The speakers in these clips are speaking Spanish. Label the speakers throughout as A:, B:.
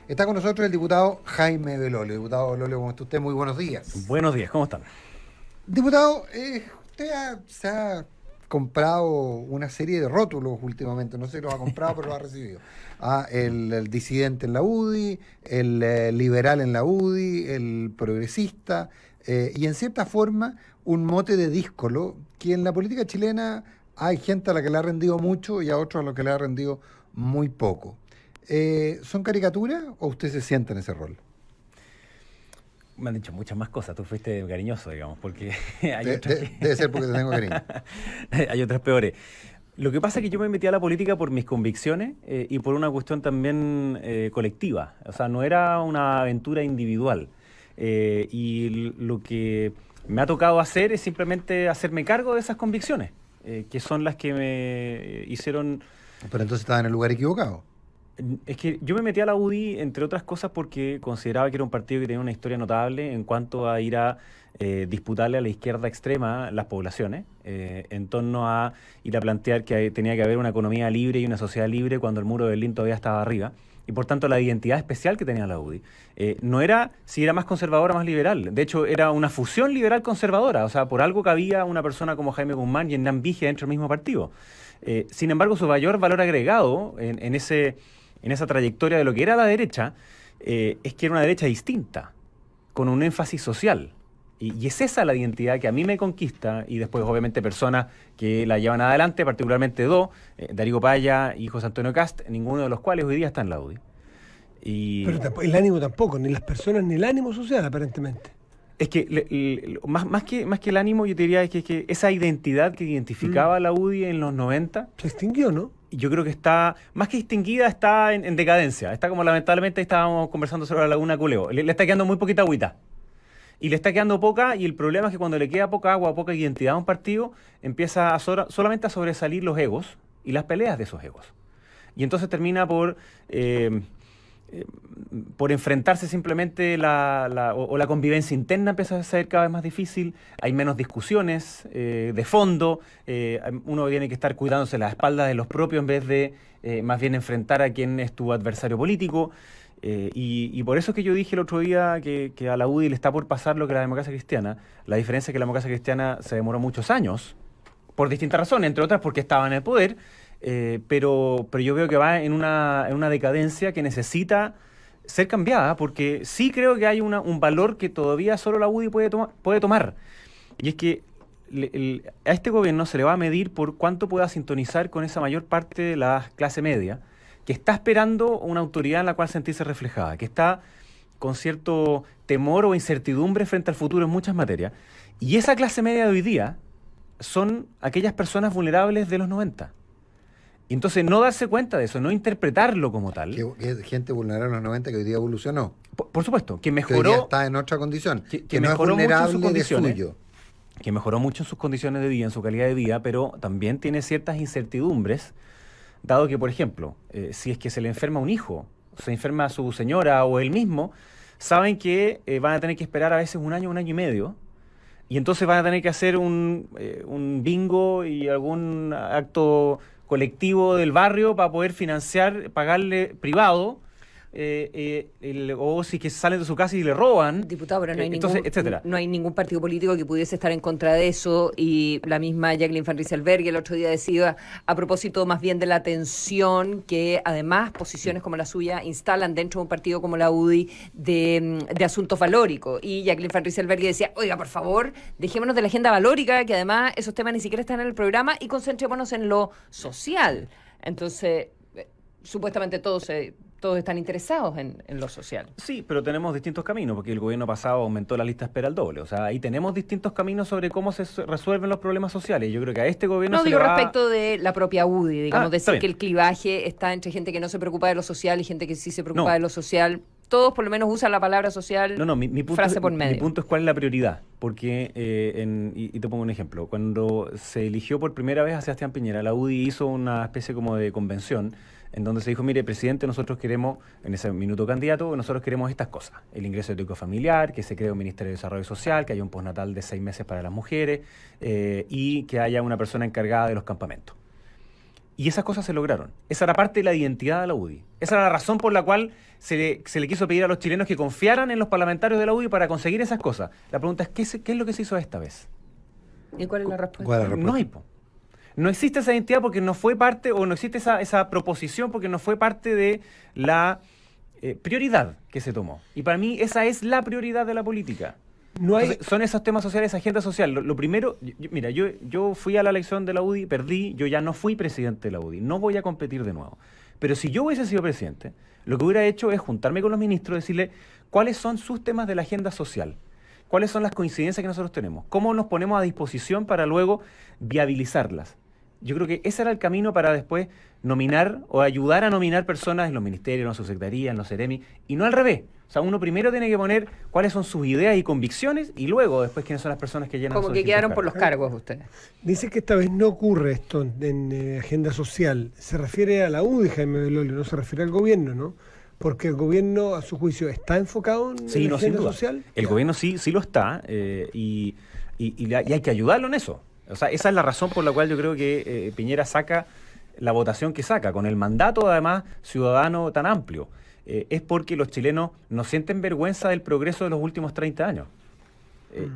A: Está con nosotros el diputado Jaime Belolio. Diputado Belolio, ¿cómo está usted? Muy buenos días.
B: Buenos días, ¿cómo están?
A: Diputado, se ha comprado una serie de rótulos últimamente. No sé si los ha comprado, pero los ha recibido. El disidente en la UDI, el liberal en la UDI, el progresista, y en cierta forma un mote de díscolo, que en la política chilena hay gente a la que le ha rendido mucho y a otros a los que le ha rendido muy poco. ¿Son caricaturas o usted se siente en ese rol?
B: Me han dicho muchas más cosas, tú fuiste cariñoso, digamos, porque hay otras
A: Debe ser porque te tengo cariño.
B: hay otras peores. Lo que pasa es que yo me metí a la política por mis convicciones y por una cuestión también colectiva. O sea, no era una aventura individual. Y lo que me ha tocado hacer es simplemente hacerme cargo de esas convicciones, que son las que me hicieron...
A: Pero entonces estaba en el lugar equivocado.
B: Es que yo me metí a la UDI, entre otras cosas, porque consideraba que era un partido que tenía una historia notable en cuanto a ir a disputarle a la izquierda extrema las poblaciones, en torno a ir a plantear que tenía que haber una economía libre y una sociedad libre cuando el muro de Berlín todavía estaba arriba. Y por tanto la identidad especial que tenía la UDI no era si era más conservadora o más liberal. De hecho, era una fusión liberal-conservadora. O sea, por algo cabía una persona como Jaime Guzmán y Hernán Vigia dentro del mismo partido. Sin embargo, su mayor valor agregado en esa trayectoria de lo que era la derecha, es que era una derecha distinta, con un énfasis social. Y es esa la identidad que a mí me conquista, y después obviamente personas que la llevan adelante, particularmente dos, Darío Paya y José Antonio Cast, ninguno de los cuales hoy día está en la UDI.
C: Pero el ánimo tampoco, ni las personas ni el ánimo social, aparentemente.
B: Es que más que el ánimo, yo te diría que esa identidad que identificaba la UDI en los 90...
C: Se extinguió, ¿no?
B: Yo creo que está, más que extinguida, está en decadencia. Está como lamentablemente estábamos conversando sobre la Laguna Culeo. Le está quedando muy poquita agüita. Y le está quedando poca, y el problema es que cuando le queda poca agua, poca identidad a un partido, empieza solamente a sobresalir los egos y las peleas de esos egos. Y entonces termina por enfrentarse simplemente la convivencia interna empieza a ser cada vez más difícil, hay menos discusiones de fondo, uno tiene que estar cuidándose la espalda de los propios en vez de más bien enfrentar a quien es tu adversario político. Y por eso es que yo dije el otro día que a la UDI le está por pasar lo que a la democracia cristiana. La diferencia es que la democracia cristiana se demoró muchos años, por distintas razones, entre otras porque estaba en el poder, pero yo veo que va en una decadencia que necesita ser cambiada, porque sí creo que hay un valor que todavía solo la UDI puede tomar. Y es que a este gobierno se le va a medir por cuánto pueda sintonizar con esa mayor parte de la clase media, que está esperando una autoridad en la cual sentirse reflejada, que está con cierto temor o incertidumbre frente al futuro en muchas materias. Y esa clase media de hoy día son aquellas personas vulnerables de los 90. Y entonces no darse cuenta de eso, no interpretarlo como tal.
A: Que gente vulnerable en los 90 que hoy día evolucionó.
B: Por supuesto, que
A: Que
B: mejoró...
A: hoy día está en otra condición. Que no es
B: mejoró mucho en sus
A: vulnerable de
B: condiciones,
A: suyo.
B: que mejoró mucho en sus condiciones de vida, en su calidad de vida, pero también tiene ciertas incertidumbres, dado que, por ejemplo, si es que se le enferma un hijo, se enferma a su señora o él mismo, saben que van a tener que esperar a veces un año y medio, y entonces van a tener que hacer un bingo y algún acto colectivo del barrio para poder financiar, pagarle privado, o si que salen de su casa y le roban.
D: Diputado, pero no hay,
B: entonces,
D: ningún,
B: etcétera.
D: no hay ningún partido político que pudiese estar en contra de eso, y la misma Jacqueline Van Rysselberghe el otro día decía, a propósito más bien de la tensión que además posiciones como la suya instalan dentro de un partido como la UDI de asuntos valóricos. Y Jacqueline Van Rysselberghe decía, oiga, por favor, dejémonos de la agenda valórica, que además esos temas ni siquiera están en el programa, y concentrémonos en lo social. Entonces, supuestamente todos están interesados en lo social.
B: Sí, pero tenemos distintos caminos, porque el gobierno pasado aumentó la lista de espera al doble. O sea, ahí tenemos distintos caminos sobre cómo se resuelven los problemas sociales. Yo creo que a este gobierno
D: no
B: se
D: digo
B: le va...
D: respecto de la propia UDI, digamos,
B: está
D: decir
B: bien.
D: que el clivaje está entre gente que no se preocupa de lo social y gente que sí se preocupa
B: No.
D: de lo social. Todos por lo menos usan la palabra social,
B: No, mi punto,
D: frase por medio.
B: mi punto es cuál es la prioridad. Porque, y te pongo un ejemplo, cuando se eligió por primera vez a Sebastián Piñera, la UDI hizo una especie como de convención en donde se dijo, mire, presidente, nosotros queremos, en ese minuto candidato, nosotros queremos estas cosas. El ingreso ético familiar, que se cree un Ministerio de Desarrollo Social, que haya un postnatal de 6 meses para las mujeres y que haya una persona encargada de los campamentos. Y esas cosas se lograron. Esa era parte de la identidad de la UDI. Esa era la razón por la cual se le quiso pedir a los chilenos que confiaran en los parlamentarios de la UDI para conseguir esas cosas. La pregunta es, ¿qué es lo que se hizo esta vez?
D: ¿Y cuál es la respuesta?
A: ¿Cuál es la respuesta?
B: No hay, po. No existe esa identidad porque no fue parte, o no existe esa proposición porque no fue parte de la prioridad que se tomó. Y para mí esa es la prioridad de la política.
C: No hay...
B: Entonces, son esos temas sociales, esa agenda social. Lo primero, mira, yo fui a la elección de la UDI, perdí, yo ya no fui presidente de la UDI, no voy a competir de nuevo. Pero si yo hubiese sido presidente, lo que hubiera hecho es juntarme con los ministros y decirle cuáles son sus temas de la agenda social, cuáles son las coincidencias que nosotros tenemos, cómo nos ponemos a disposición para luego viabilizarlas. Yo creo que ese era el camino para después nominar o ayudar a nominar personas en los ministerios, en la subsecretaría, en los CEREMI, y no al revés. O sea, uno primero tiene que poner cuáles son sus ideas y convicciones y luego después quiénes son las personas que llenan
D: Como
B: esos
D: que
B: distintos
D: quedaron por los
B: cargos.
D: cargos ustedes.
C: Dice que esta vez no ocurre esto en agenda social. Se refiere a la UDI, Jaime Belolio, no se refiere al gobierno, ¿no? Porque el gobierno, a su juicio, está enfocado en
B: Sí,
C: la
B: no, sin
C: agenda
B: duda.
C: social.
B: El gobierno sí lo está y hay que ayudarlo en eso. O sea, esa es la razón por la cual yo creo que Piñera saca la votación que saca, con el mandato además ciudadano tan amplio. Es porque los chilenos no sienten vergüenza del progreso de los últimos 30 años.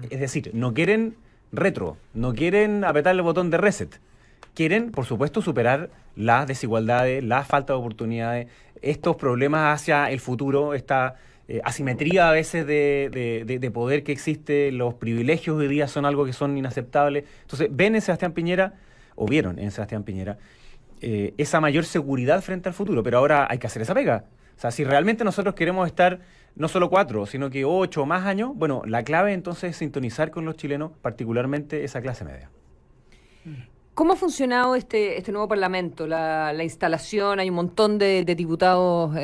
B: Es decir, no quieren retro, no quieren apretar el botón de reset. Quieren, por supuesto, superar las desigualdades, la falta de oportunidades, estos problemas hacia el futuro, esta asimetría a veces de poder que existe, los privilegios hoy día son algo que son inaceptables. Entonces, ven en Sebastián Piñera, o vieron en Sebastián Piñera, esa mayor seguridad frente al futuro, pero ahora hay que hacer esa pega. O sea, si realmente nosotros queremos estar no solo 4, sino que 8 o más años, bueno, la clave entonces es sintonizar con los chilenos, particularmente esa clase media.
D: ¿Cómo ha funcionado este nuevo Parlamento? La instalación, hay un montón de diputados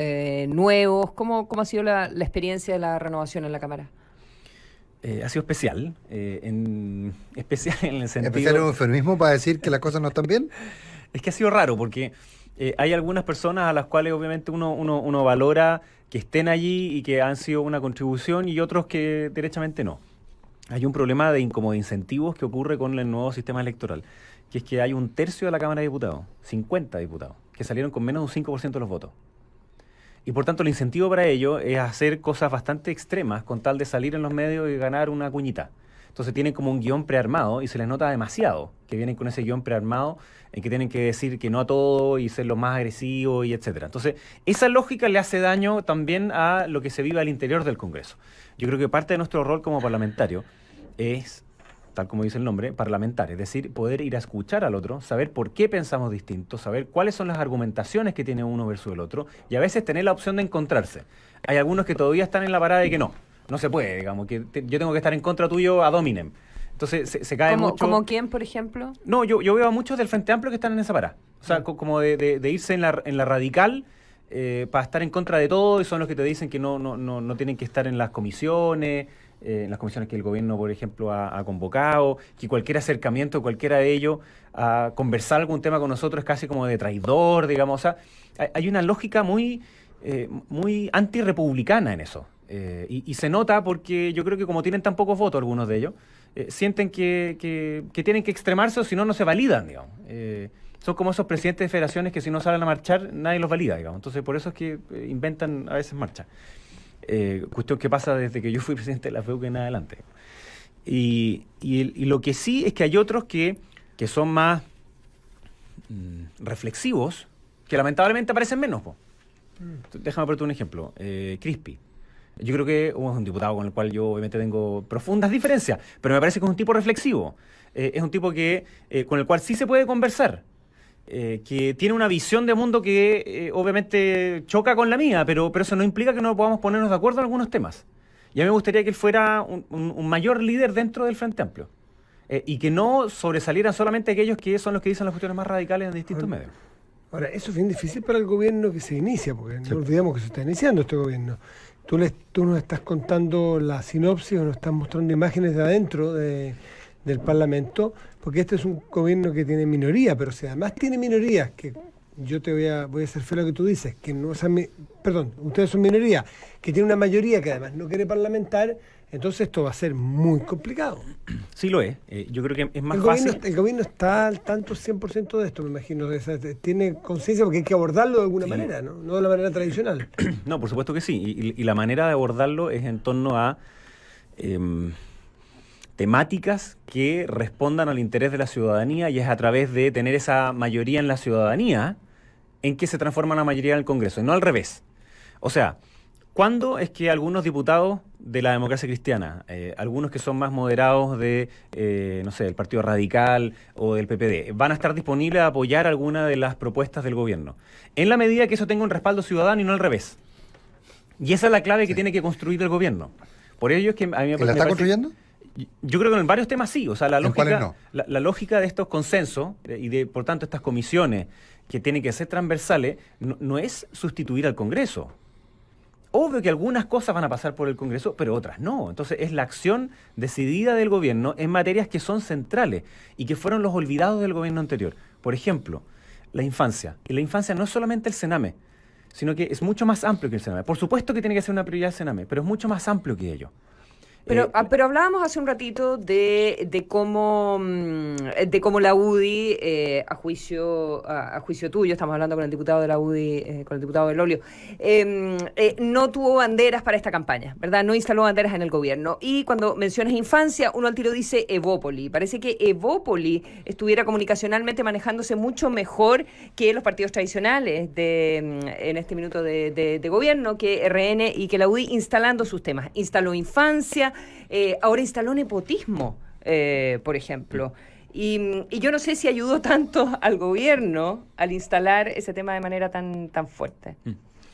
D: nuevos. ¿Cómo ha sido la experiencia de la renovación en la Cámara?
B: Ha sido especial, especial en el sentido...
A: ¿Especial un eufemismo para decir que las cosas no están bien?
B: Es que ha sido raro porque hay algunas personas a las cuales obviamente uno valora que estén allí y que han sido una contribución y otros que derechamente no. Hay un problema como de incentivos que ocurre con el nuevo sistema electoral, que es que hay un tercio de la Cámara de Diputados, 50 diputados, que salieron con menos de un 5% de los votos. Y por tanto el incentivo para ello es hacer cosas bastante extremas con tal de salir en los medios y ganar una cuñita. Entonces tienen como un guión prearmado y se les nota demasiado que vienen con ese guión prearmado en que tienen que decir que no a todo y ser los más agresivos y etcétera. Entonces esa lógica le hace daño también a lo que se vive al interior del Congreso. Yo creo que parte de nuestro rol como parlamentario es, tal como dice el nombre, parlamentar, es decir, poder ir a escuchar al otro, saber por qué pensamos distinto, saber cuáles son las argumentaciones que tiene uno versus el otro y a veces tener la opción de encontrarse. Hay algunos que todavía están en la parada de que no se puede, digamos, que yo tengo que estar en contra tuyo ad hominem. Entonces se cae mucho...
D: ¿Como quién, por ejemplo?
B: No, yo veo a muchos del Frente Amplio que están en esa parada. O sea, como de irse en la radical para estar en contra de todo y son los que te dicen que no tienen que estar en las comisiones que el gobierno, por ejemplo, ha convocado, que cualquier acercamiento, cualquiera de ellos, a conversar algún tema con nosotros es casi como de traidor, digamos. O sea, hay una lógica muy antirrepublicana en eso. Y se nota porque yo creo que como tienen tan pocos votos algunos de ellos, sienten que tienen que extremarse o si no, no se validan, digamos. Son como esos presidentes de federaciones que si no salen a marchar, nadie los valida, digamos. Entonces, por eso es que inventan a veces marchas. Cuestión que pasa desde que yo fui presidente de la FEUC en adelante. Y lo que sí es que hay otros que son más reflexivos, que lamentablemente aparecen menos. Déjame ponerte un ejemplo. Crispi. Yo creo que es un diputado con el cual yo obviamente tengo profundas diferencias, pero me parece que es un tipo reflexivo. Es un tipo con el cual sí se puede conversar. Que tiene una visión de mundo que obviamente choca con la mía, pero eso no implica que no podamos ponernos de acuerdo en algunos temas. Y a mí me gustaría que él fuera un mayor líder dentro del Frente Amplio y que no sobresalieran solamente aquellos que son los que dicen las cuestiones más radicales en distintos medios.
C: Ahora, eso es bien difícil para el gobierno que se inicia, porque no olvidemos que se está iniciando este gobierno. Tú nos estás contando la sinopsis o nos estás mostrando imágenes de adentro del Parlamento, porque este es un gobierno que tiene minoría, pero si además tiene minorías que yo voy a ser feo lo que tú dices, que no, perdón, ustedes son minoría, que tiene una mayoría que además no quiere parlamentar, entonces esto va a ser muy complicado.
B: Sí lo es. Yo creo que es más fácil.
C: El gobierno está al tanto 100% de esto, me imagino. O sea, tiene conciencia porque hay que abordarlo de alguna manera, ¿no? No de la manera tradicional.
B: No, por supuesto que sí. Y la manera de abordarlo es en torno a temáticas que respondan al interés de la ciudadanía, y es a través de tener esa mayoría en la ciudadanía en que se transforma la mayoría en el Congreso, y no al revés. O sea, ¿cuándo es que algunos diputados de la democracia cristiana, algunos que son más moderados de, no sé, del Partido Radical o del PPD, van a estar disponibles a apoyar alguna de las propuestas del gobierno? En la medida que eso tenga un respaldo ciudadano y no al revés. Y esa es la clave que tiene que construir el gobierno. Por ello es que a mí me
A: ¿La está construyendo?
B: Yo creo que en varios temas sí. O sea, la lógica,
A: no?
B: la lógica de estos consensos y de, por tanto, estas comisiones que tienen que ser transversales, no es sustituir al Congreso. Obvio que algunas cosas van a pasar por el Congreso, pero otras no. Entonces es la acción decidida del gobierno en materias que son centrales y que fueron los olvidados del gobierno anterior. Por ejemplo, la infancia. Y la infancia no es solamente el Sename, sino que es mucho más amplio que el Sename. Por supuesto que tiene que ser una prioridad el Sename, pero es mucho más amplio que ello.
D: Pero hablábamos hace un ratito de cómo la UDI, a juicio tuyo, estamos hablando con el diputado de la UDI, con el diputado Belolio, no tuvo banderas para esta campaña, ¿verdad? No instaló banderas en el gobierno. Y cuando mencionas infancia, uno al tiro dice Evópoli. Parece que Evópoli estuviera comunicacionalmente manejándose mucho mejor que los partidos tradicionales en este minuto de gobierno, que RN y que la UDI, instalando sus temas. Instaló infancia. Ahora instaló nepotismo, por ejemplo. Y yo no sé si ayudó tanto al gobierno al instalar ese tema de manera tan fuerte.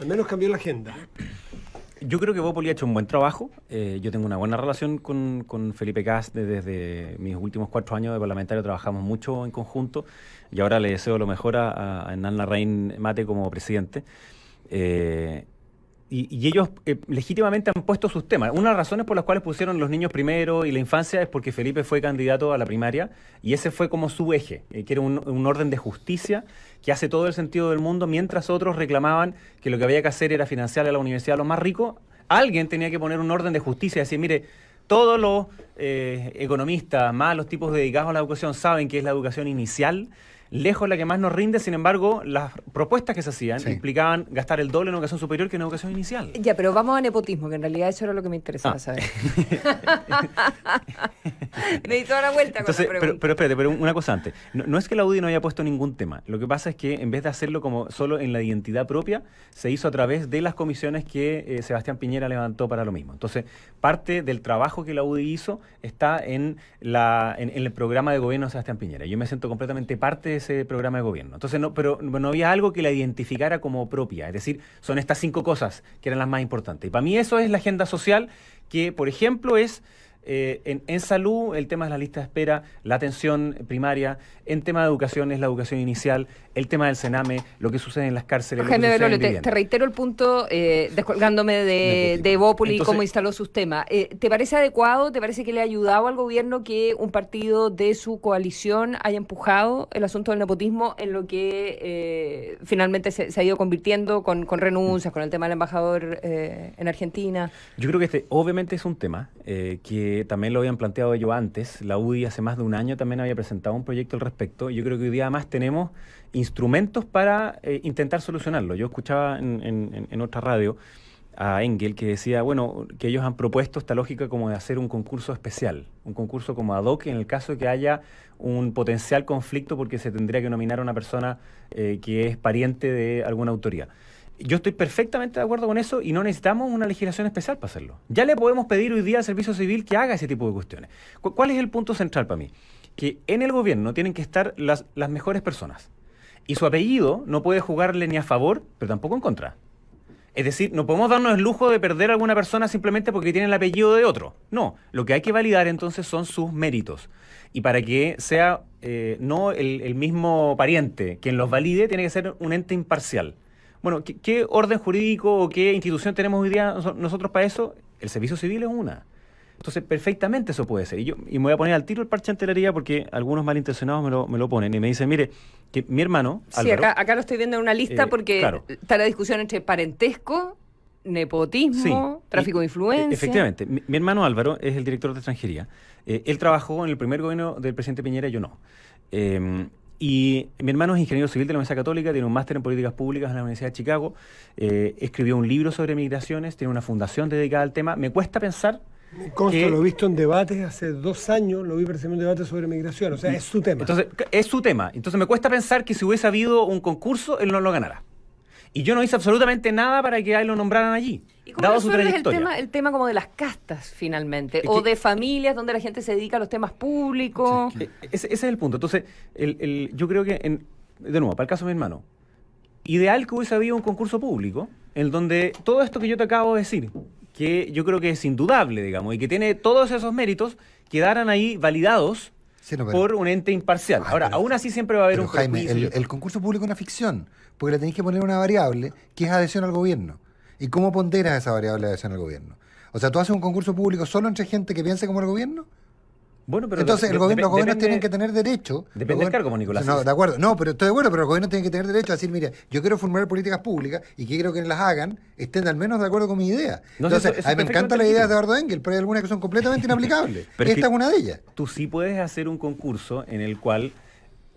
C: Al menos cambió la agenda.
B: Yo creo que Evópoli ha hecho un buen trabajo. Yo tengo una buena relación con Felipe Kast desde mis últimos 4 años de parlamentario. Trabajamos mucho en conjunto y ahora le deseo lo mejor a Hernán Larraín Mate como presidente. Y ellos legítimamente han puesto sus temas. Una de las razones por las cuales pusieron los niños primero y la infancia es porque Felipe fue candidato a la primaria y ese fue como su eje, que era un orden de justicia que hace todo el sentido del mundo, mientras otros reclamaban que lo que había que hacer era financiar a la universidad a los más ricos. Alguien tenía que poner un orden de justicia y decir, mire, todos los economistas, más los tipos dedicados a la educación, saben que es la educación inicial, lejos la que más nos rinde. Sin embargo, las propuestas que se hacían implicaban gastar el doble en educación superior que en educación inicial.
D: Ya, pero vamos a nepotismo, que en realidad eso era lo que me interesaba saber. Me di toda la vuelta.
B: Entonces, con la pregunta. Pero espérate, una cosa antes. No es que la UDI no haya puesto ningún tema. Lo que pasa es que en vez de hacerlo como solo en la identidad propia, se hizo a través de las comisiones que Sebastián Piñera levantó para lo mismo. Entonces, parte del trabajo que la UDI hizo está en el programa de gobierno de Sebastián Piñera. Yo me siento completamente parte de ese programa de gobierno. Entonces, pero no había algo que la identificara como propia. Es decir, son estas 5 cosas que eran las más importantes. Y para mí eso es la agenda social que, por ejemplo, es en salud, el tema de la lista de espera, la atención primaria, en tema de educación es la educación inicial, el tema del Sename, lo que sucede en las cárceles.
D: Te reitero el punto, descolgándome de Evópoli y cómo instaló sus temas. ¿Te parece adecuado, te parece que le ha ayudado al gobierno que un partido de su coalición haya empujado el asunto del nepotismo en lo que finalmente se ha ido convirtiendo con renuncias, con el tema del embajador en Argentina?
B: Yo creo que obviamente es un tema que también lo habían planteado ellos antes. La UDI hace más de un año también había presentado un proyecto al respecto. Yo creo que hoy día además tenemos instrumentos para intentar solucionarlo. Yo escuchaba en otra radio a Engel que decía, bueno, que ellos han propuesto esta lógica como de hacer un concurso especial, un concurso como ad hoc en el caso de que haya un potencial conflicto porque se tendría que nominar a una persona que es pariente de alguna autoridad. Yo estoy perfectamente de acuerdo con eso y no necesitamos una legislación especial para hacerlo. Ya le podemos pedir hoy día al Servicio Civil que haga ese tipo de cuestiones. ¿Cuál es el punto central para mí? Que en el gobierno tienen que estar las mejores personas. Y su apellido no puede jugarle ni a favor, pero tampoco en contra. Es decir, no podemos darnos el lujo de perder a alguna persona simplemente porque tiene el apellido de otro. No, lo que hay que validar entonces son sus méritos. Y para que sea no el mismo pariente quien los valide, tiene que ser un ente imparcial. Bueno, ¿qué orden jurídico o qué institución tenemos hoy día nosotros para eso? El Servicio Civil es una. Entonces, perfectamente eso puede ser. Y me voy a poner al tiro el parche ante la herida porque algunos malintencionados me lo ponen y me dicen, mire, que mi hermano,
D: Sí,
B: Álvaro,
D: acá lo estoy viendo en una lista porque
B: claro.
D: está la discusión entre parentesco, nepotismo,
B: Sí,
D: tráfico de influencia.
B: Efectivamente. Mi hermano Álvaro es el director de extranjería. Él trabajó en el primer gobierno del presidente Piñera, yo no. Y mi hermano es ingeniero civil de la Universidad Católica, tiene un máster en políticas públicas en la Universidad de Chicago, escribió un libro sobre migraciones, tiene una fundación dedicada al tema. Me cuesta pensar
C: Me consta, lo he visto en debates hace 2 años, lo vi participando en un debate sobre migración, o sea, es su tema.
B: Entonces, es su tema. Entonces me cuesta pensar que si hubiese habido un concurso, él no lo ganara. Y yo no hice absolutamente nada para que a él lo nombraran allí,
D: ¿Y cómo
B: dado su
D: resuelves
B: trayectoria.
D: el tema como de las castas, finalmente?
B: Es
D: O
B: que-
D: de familias donde la gente se dedica a los temas públicos.
B: Ese es el punto. Entonces, yo creo que, de nuevo, para el caso de mi hermano, ideal que hubiese habido un concurso público en donde todo esto que yo te acabo de decir, que yo creo que es indudable, digamos, y que tiene todos esos méritos, quedaran ahí validados
A: Sí, no, pero-
B: por un ente imparcial. Ahora,
A: pero-
B: aún así siempre va a haber
A: Pero
B: un
A: Jaime,
B: prejuicio.
A: el concurso público es una ficción, porque le tenéis que poner una variable que es adhesión al gobierno. ¿Y cómo ponderas esa variable de adhesión al gobierno? O sea, ¿tú haces un concurso público solo entre gente que piense como el gobierno?
B: Bueno, pero
A: Entonces, los gobiernos
B: depende-
A: tienen que tener derecho.
B: depende
A: los
B: del
A: gobiernos-
B: cargo, Nicolás.
A: No, de acuerdo. No, pero estoy de acuerdo, pero los gobiernos tienen que tener derecho a decir, mira, yo quiero formular políticas públicas y quiero que las hagan, estén al menos de acuerdo con mi idea.
B: No,
A: Entonces,
B: eso es
A: a mí me encantan las
B: perfectamente
A: ideas de
B: legítimo.
A: Eduardo Engel, pero hay algunas que son completamente inaplicables.
B: Pero es
A: Esta
B: que-
A: es una de ellas.
B: Tú sí puedes hacer un concurso en el cual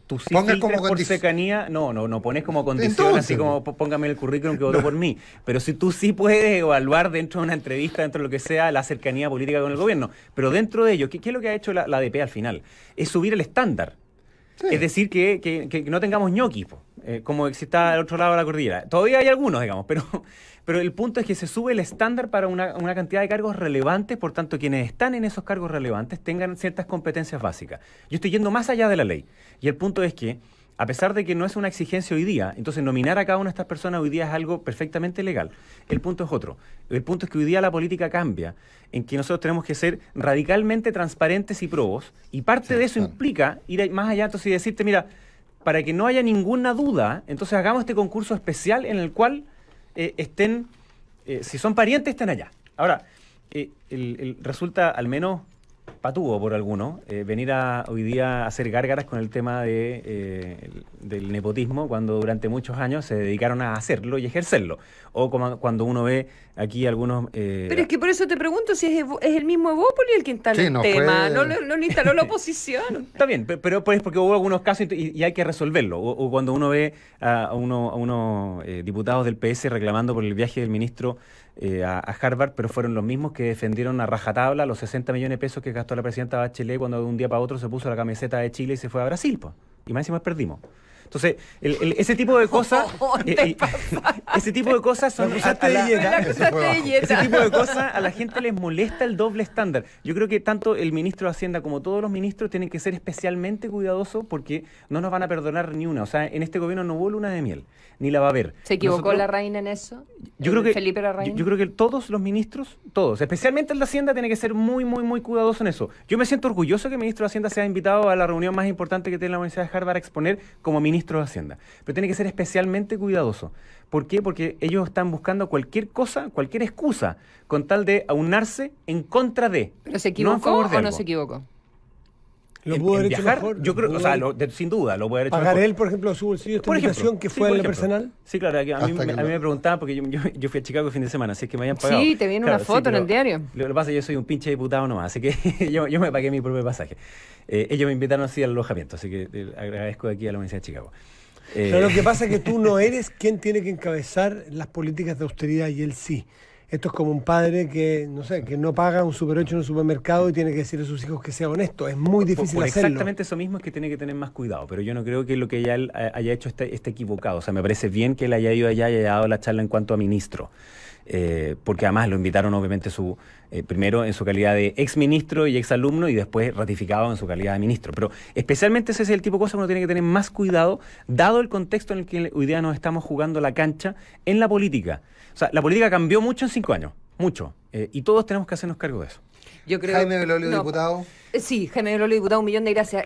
B: tú sí
A: Pongas
B: filtres
A: como
B: por
A: condición.
B: cercanía, no pones como condición
A: Entonces,
B: así como póngame el currículum que votó por mí, pero si tú sí puedes evaluar dentro de una entrevista, dentro de lo que sea, la cercanía política con el gobierno, pero dentro de ello, ¿qué es lo que ha hecho la ADP al final? Es subir el estándar.
A: Sí.
B: Es decir, que no tengamos ñoquis, como existe al otro lado de la cordillera. Todavía hay algunos, digamos, pero el punto es que se sube el estándar para una cantidad de cargos relevantes, por tanto, quienes están en esos cargos relevantes tengan ciertas competencias básicas. Yo estoy yendo más allá de la ley. Y el punto es que, a pesar de que no es una exigencia hoy día, entonces nominar a cada una de estas personas hoy día es algo perfectamente legal. El punto es otro. El punto es que hoy día la política cambia, en que nosotros tenemos que ser radicalmente transparentes y probos, y parte de eso
A: claro.
B: implica ir más allá entonces y decirte, mira, para que no haya ninguna duda, entonces hagamos este concurso especial en el cual estén, si son parientes, estén allá. Ahora, resulta al menos patudo por algunos venir hoy día a hacer gárgaras con el tema del nepotismo cuando durante muchos años se dedicaron a hacerlo y ejercerlo. O como cuando uno ve aquí algunos...
D: Pero es que por eso te pregunto si es el mismo Evópoli el que instala
A: Sí,
D: el
A: no
D: tema,
A: fue-
D: no lo instaló la oposición.
B: Está bien, pero es porque hubo algunos casos y hay que resolverlo. O cuando uno ve a unos diputados del PS reclamando por el viaje del ministro a Harvard, pero fueron los mismos que defendieron a rajatabla los 60 millones de pesos que gastó la presidenta Bachelet cuando de un día para otro se puso la camiseta de Chile y se fue a Brasil, pues. Y más encima perdimos. Entonces, ese tipo de cosas... ese tipo de cosas son...
C: Me acusaste de dieta.
D: La
A: Eso
D: acusaste
A: fue
D: de
A: bajo.
D: dieta.
B: Ese tipo de cosas a la gente les molesta el doble estándar. Yo creo que tanto el ministro de Hacienda como todos los ministros tienen que ser especialmente cuidadosos porque no nos van a perdonar ni una. O sea, en este gobierno no hubo luna de miel, ni la va a haber.
D: ¿Se equivocó
B: Nosotros-
D: la reina en eso?
B: yo creo que
D: Felipe Larraín.
B: yo creo que todos los ministros, todos, especialmente el de Hacienda, tiene que ser muy, muy, muy cuidadoso en eso. Yo me siento orgulloso que el ministro de Hacienda sea invitado a la reunión más importante que tiene la Universidad de Harvard a exponer como ministro de Hacienda. Pero tiene que ser especialmente cuidadoso. ¿Por qué? Porque ellos están buscando cualquier cosa, cualquier excusa, con tal de aunarse en contra de.
D: ¿Pero se
B: no a
D: equivocó
B: favor de
D: o no
B: algo.
D: se equivocó?
C: Lo pudo haber hecho
B: viajar,
C: mejor.
B: yo creo,
C: Lo
B: o
C: pudo
B: sea,
C: haber-
B: sin duda, lo puede haber hecho
C: pagar
B: mejor.
C: él, por ejemplo, su bolsillo esta
B: Por ejemplo,
C: invitación que
B: sí,
C: fue
B: por
C: en lo
B: ejemplo.
C: personal.
B: Sí, claro, a mí,
A: Hasta que
B: a mí
A: lo-
B: me preguntaban porque yo fui a Chicago el fin de semana, así es que me habían pagado.
D: Sí, te viene una foto en
B: pero
D: el diario.
B: Lo que pasa es que yo soy un pinche diputado nomás, así que yo me pagué mi propio pasaje. Ellos me invitaron así al alojamiento, así que agradezco de aquí a la Universidad de Chicago.
C: Pero lo que pasa es que tú no eres quien tiene que encabezar las políticas de austeridad y él sí. Esto es como un padre que, no sé, que no paga un Super 8 en un supermercado y tiene que decirle a sus hijos que sea honesto. Es muy difícil
B: por
C: hacerlo.
B: exactamente eso mismo es que tiene que tener más cuidado, pero yo no creo que lo que él haya hecho esté equivocado. O sea, me parece bien que él haya ido allá y haya dado la charla en cuanto a ministro. Porque además lo invitaron obviamente primero en su calidad de ex ministro y ex alumno y después ratificado en su calidad de ministro. Pero especialmente ese es el tipo de cosas que uno tiene que tener más cuidado, dado el contexto en el que hoy día nos estamos jugando la cancha en la política. O sea, la política cambió mucho en 5 años, mucho. Y todos tenemos que hacernos cargo de eso.
D: Yo creo,
A: Jaime Belolio,
D: no,
A: diputado.
D: Sí, Jaime Belolio, diputado, 1.000.000 de gracias.